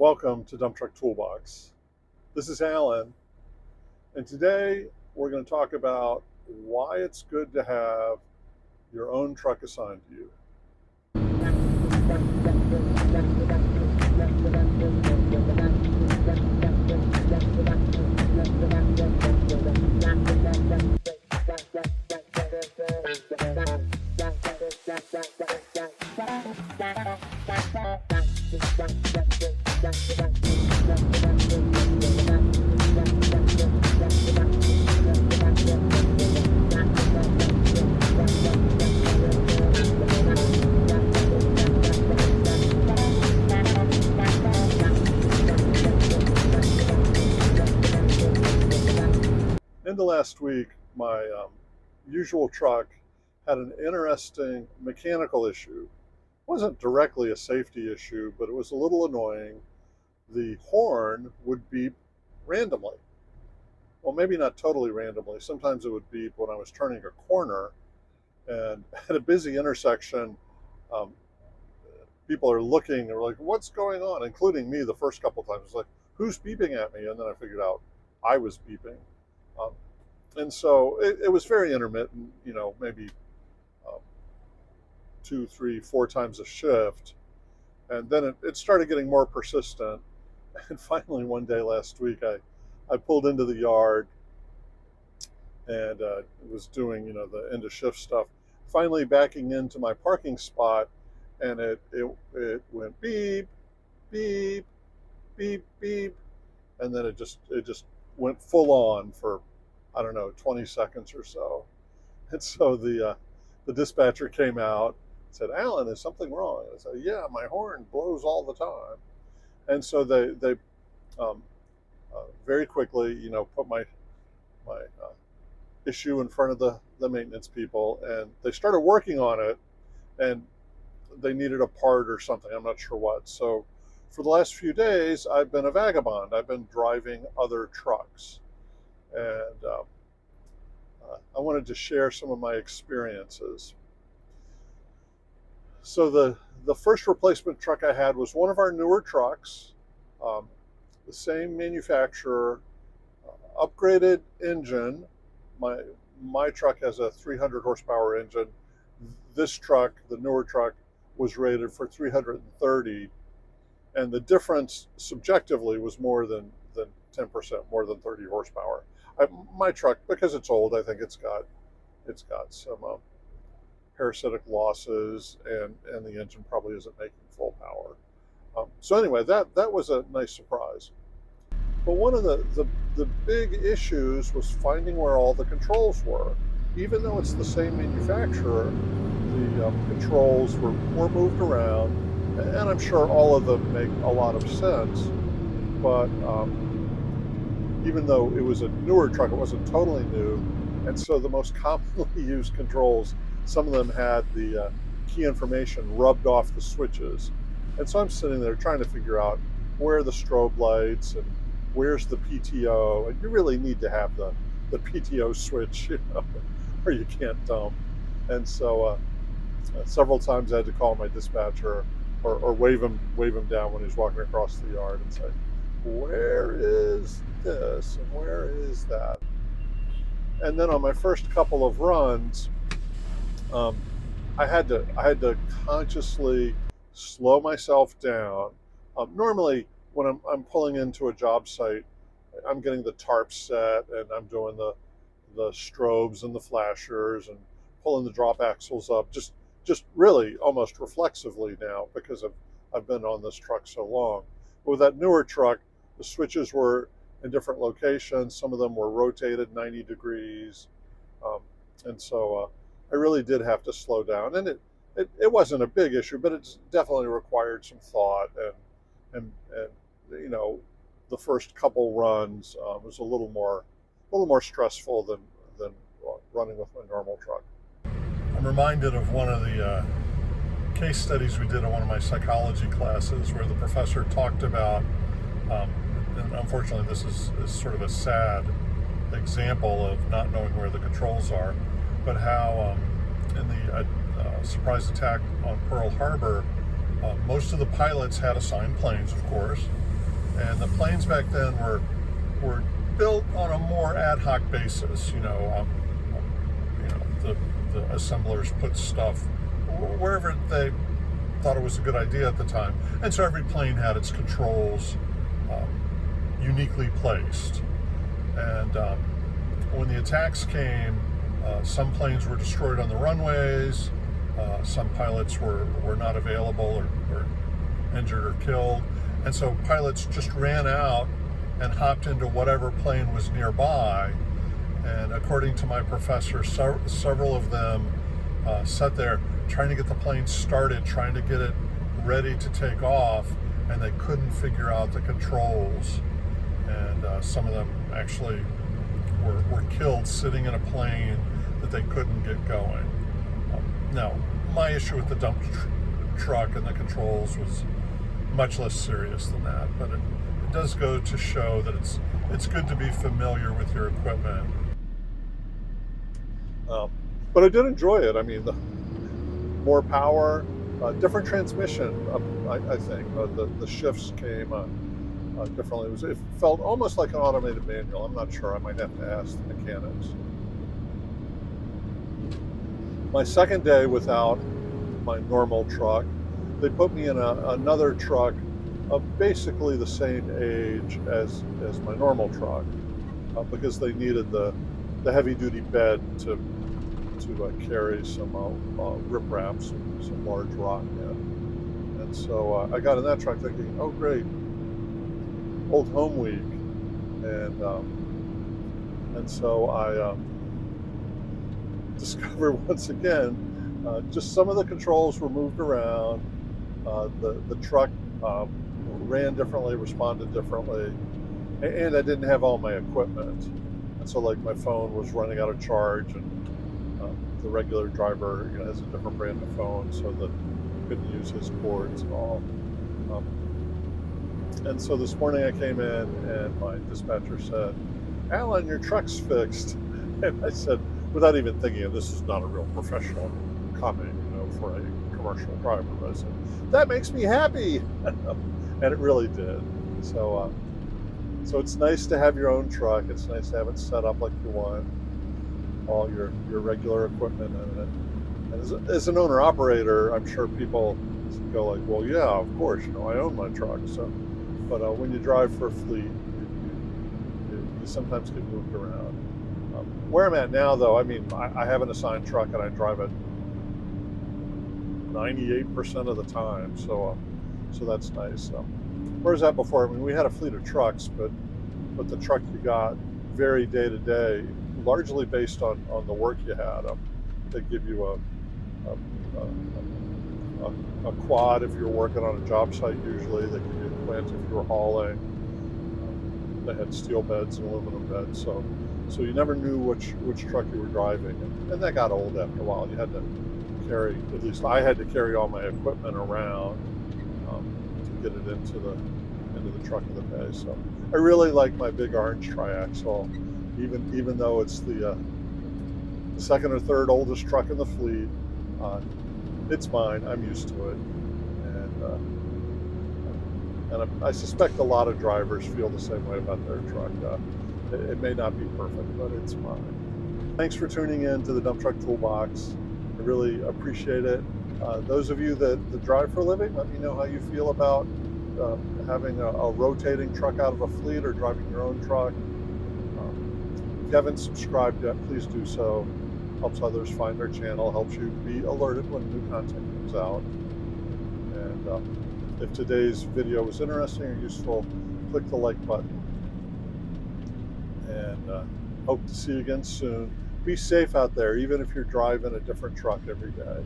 Welcome to Dump Truck Toolbox. This is Alan, and today we're going to talk about why it's good to have your own truck assigned to you. In the last week, my usual truck had an interesting mechanical issue. It wasn't directly a safety issue, but it was a little annoying. The horn would beep randomly. Well, maybe not totally randomly. Sometimes it would beep when I was turning a corner, and at a busy intersection, um, people are looking and are like, "What's going on?" Including me. The first couple times, it's like, "Who's beeping at me?" And then I figured out I was beeping. Um, and so it was very intermittent, maybe um, two, three, four times a shift. And then it started getting more persistent. And finally, one day last week, I pulled into the yard and was doing, the end of shift stuff. Finally, backing into my parking spot, and it went beep, beep, beep, beep, and then it just went full on for, I don't know, 20 seconds or so. And so the dispatcher came out and said, "Alan, is something wrong?" I said, "Yeah, my horn blows all the time." And so they um, very quickly, put my issue in front of the maintenance people, and they started working on it, and they needed a part or something. I'm not sure what. So for the last few days, I've been a vagabond. I've been driving other trucks, and I wanted to share some of my experiences. So the first replacement truck I had was one of our newer trucks, um, the same manufacturer, upgraded engine. My truck has a 300 horsepower engine. This truck, the newer truck, was rated for 330, and the difference subjectively was more than 10%, more than 30 horsepower. My truck, because it's old, I think it's got some parasitic losses, and the engine probably isn't making full power. So anyway, that was a nice surprise. But one of the big issues was finding where all the controls were. Even though it's the same manufacturer, the controls were moved around, and I'm sure all of them make a lot of sense. But even though it was a newer truck, it wasn't totally new, and so the most commonly used controls, some of them had the key information rubbed off the switches, and so I'm sitting there trying to figure out where are the strobe lights and where's the PTO, and you really need to have the PTO switch, or you can't dump. And so several times I had to call my dispatcher or wave him down when he's walking across the yard and say, "Where is this and where is that?" And then on my first couple of runs, um, I had to consciously slow myself down. Normally, when I'm pulling into a job site, I'm getting the tarp set and I'm doing the strobes and the flashers and pulling the drop axles up, just really almost reflexively now, because I've been on this truck so long. But with that newer truck, the switches were in different locations. Some of them were rotated 90 degrees, um, and so I really did have to slow down. And it wasn't a big issue, but it definitely required some thought, and the first couple runs was a little more stressful than running with my normal truck. I'm reminded of one of the case studies we did in one of my psychology classes, where the professor talked about, and unfortunately this is sort of a sad example of not knowing where the controls are, but how in the surprise attack on Pearl Harbor, Most of the pilots had assigned planes, of course, and the planes back then were built on a more ad hoc basis. The assemblers put stuff wherever they thought it was a good idea at the time, and so every plane had its controls uniquely placed. And when the attacks came, some planes were destroyed on the runways. Some pilots were not available or injured or killed. And so pilots just ran out and hopped into whatever plane was nearby. And according to my professor, several of them sat there trying to get the plane started, trying to get it ready to take off, and they couldn't figure out the controls. And some of them actually were killed sitting in a plane that they couldn't get going. Now, my issue with the dump truck and the controls was much less serious than that, but it does go to show that it's good to be familiar with your equipment. But I did enjoy it. I mean, the more power, different transmission. I think the shifts came differently. It felt almost like an automated manual. I'm not sure. I might have to ask the mechanics. My second day without my normal truck, they put me in another truck of basically the same age as my normal truck, because they needed the heavy-duty bed to carry some riprap, some large rock in. And so I got in that truck thinking, oh great, old home week, and so I discovered once again just some of the controls were moved around. The truck ran differently, responded differently, and I didn't have all my equipment. And so, like, my phone was running out of charge, and the regular driver, has a different brand of phone, so that he couldn't use his cords and all. And so this morning I came in, and my dispatcher said, "Alan, your truck's fixed." And I said, without even thinking, and this is not a real professional comment, for a commercial driver, but I said, "That makes me happy." And it really did. So it's nice to have your own truck. It's nice to have it set up like you want, all your regular equipment in it. And as an owner operator, I'm sure people go like, "Well, yeah, of course, I own my truck." So, but when you drive for a fleet, you sometimes get moved around. Where I'm at now, though, I mean, I have an assigned truck, and I drive it 98% of the time, so that's nice. Where was that before? I mean, we had a fleet of trucks, but the truck you got varied day to day, largely based on the work you had. They give you a quad if you're working on a job site. Usually, they give you a quint if you were hauling. They had steel beds and aluminum beds, so you never knew which truck you were driving, and that got old after a while. You had to carry, at least I had to carry all my equipment around to get it into the truck of the day. So I really like my big orange triaxle, even though it's the second or third oldest truck in the fleet. It's mine. I'm used to it, and I suspect a lot of drivers feel the same way about their truck. It may not be perfect, but it's mine. Thanks for tuning in to the Dump Truck Toolbox. I really appreciate it. Those of you that drive for a living, let me know how you feel about having a rotating truck out of a fleet or driving your own truck. If you haven't subscribed yet, please do so. Helps others find our channel, helps you be alerted when new content comes out. And if today's video was interesting or useful, click the like button. And hope to see you again soon. Be safe out there, even if you're driving a different truck every day.